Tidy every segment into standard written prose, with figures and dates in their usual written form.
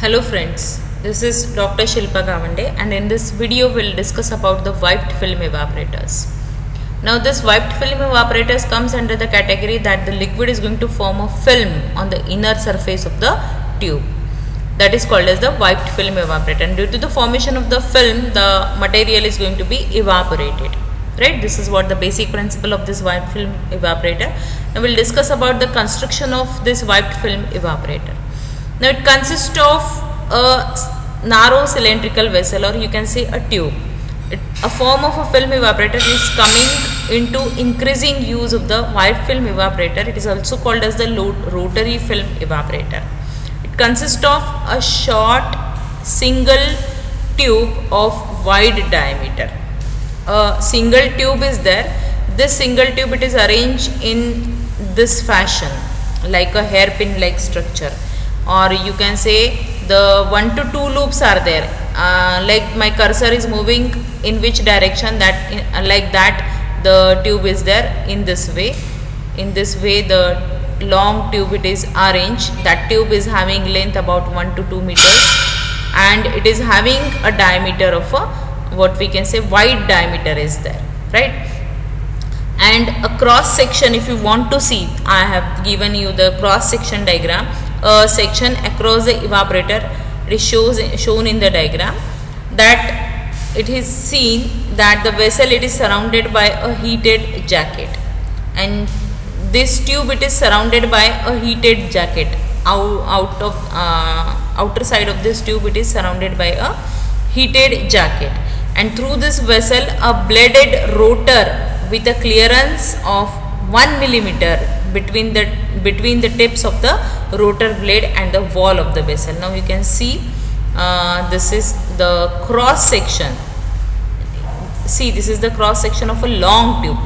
Hello friends, this is Dr. Shilpa Gavande and in this video we'll discuss about the wiped film evaporators. Now this wiped film evaporators comes under the category that the liquid is going to form a film on the inner surface of the tube. That is called as the wiped film evaporator, and due to the formation of the film the material is going to be evaporated. Right, this is what the basic principle of this wiped film evaporator. Now we'll discuss about the construction of this wiped film evaporator. Now it consists of a narrow cylindrical vessel, or you can say a tube. A form of a film evaporator is coming into increasing use of the wiped film evaporator. It is also called as the rotary film evaporator. It consists of a short single tube of wide diameter. A single tube is there. This single tube, it is arranged in this fashion, like a hairpin like structure, or you can say the 1 to 2 loops are there, like my cursor is moving in which direction, that like that the tube is there in this way. In this way the long tube it is arranged. That tube is having length about 1 to 2 meters and it is having a diameter of what we can say wide diameter is there, right? And a cross section, if you want to see, I have given you the cross section diagram. A section across the evaporator is shown in the diagram, that it is seen that the vessel it is surrounded by a heated jacket, and this tube it is surrounded by a heated jacket. Out of outer side of this tube it is surrounded by a heated jacket, and through this vessel a bladed rotor with a clearance of 1 millimeter between the tips of the rotor blade and the wall of the vessel. Now you can see this is the cross section. See, this is the cross section of a long tube.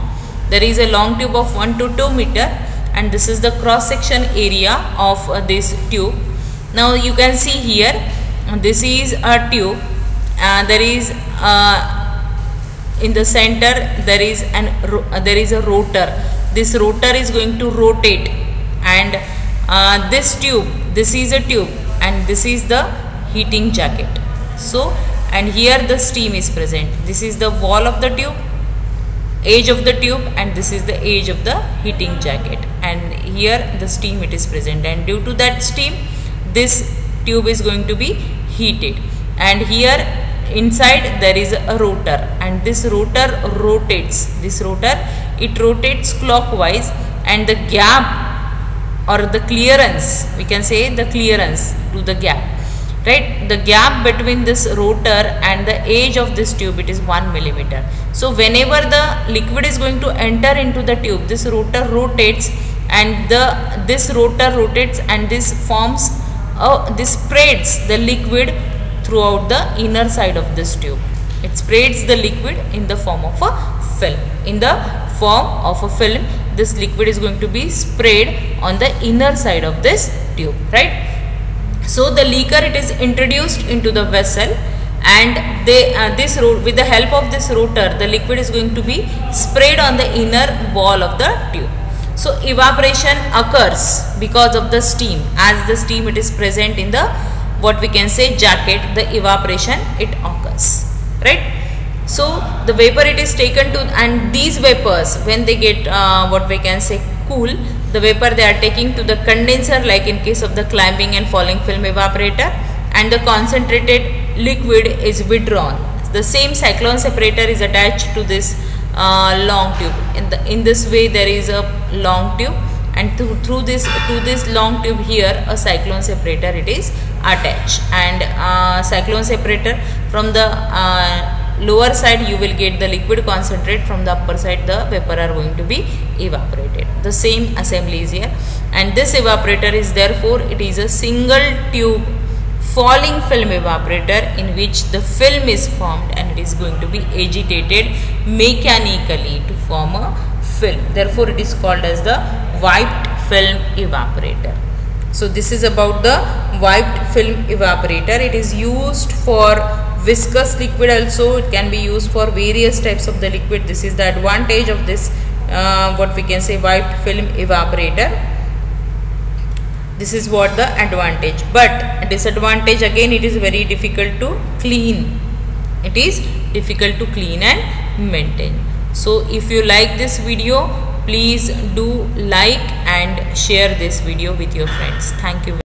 There is a long tube of 1 to 2 meter, and this is the cross section area of this tube. Now you can see here, this is a tube. There is in the center there is a rotor. This rotor is going to rotate, and this tube, this is a tube and this is the heating jacket. So, and here the steam is present. This is the wall of the tube, edge of the tube, and this is the edge of the heating jacket, and here the steam it is present, and due to that steam this tube is going to be heated, and here inside there is a rotor, and this rotor rotates. This rotor it rotates clockwise, and the gap or the clearance, we can say the clearance to the gap, right? The gap between this rotor and the edge of this tube it is 1 millimeter. So whenever the liquid is going to enter into the tube, this rotor rotates, and this rotor rotates, and this forms this spreads the liquid throughout the inner side of this tube. It spreads the liquid in the form of a film. In the form of a film, this liquid is going to be sprayed on the inner side of this tube, right? So the leaker it is introduced into the vessel, and with the help of this rotor the liquid is going to be sprayed on the inner wall of the tube. So evaporation occurs because of the steam. As the steam it is present in the what we can say jacket, the evaporation it occurs, right? So the vapor it is taken to, and these vapors when they get what we can say cool, the vapor they are taking to the condenser, like in case of the climbing and falling film evaporator, and the concentrated liquid is withdrawn. The same cyclone separator is attached to this long tube. In this way there is a long tube, and through this long tube here a cyclone separator it is attached, and cyclone separator from the lower side you will get the liquid concentrate, from the upper side the vapor are going to be evaporated. The same assembly is here, and this evaporator is therefore it is a single tube falling film evaporator in which the film is formed and it is going to be agitated mechanically to form a film. Therefore it is called as the wiped film evaporator. So this is about the wiped film evaporator. It is used for viscous liquid also. It can be used for various types of the liquid. This is the advantage of this what we can say wiped film evaporator. This is what the advantage, but disadvantage again, it is very difficult to clean. It is difficult to clean and maintain. So if you like this video, please do like and share this video with your friends. Thank you.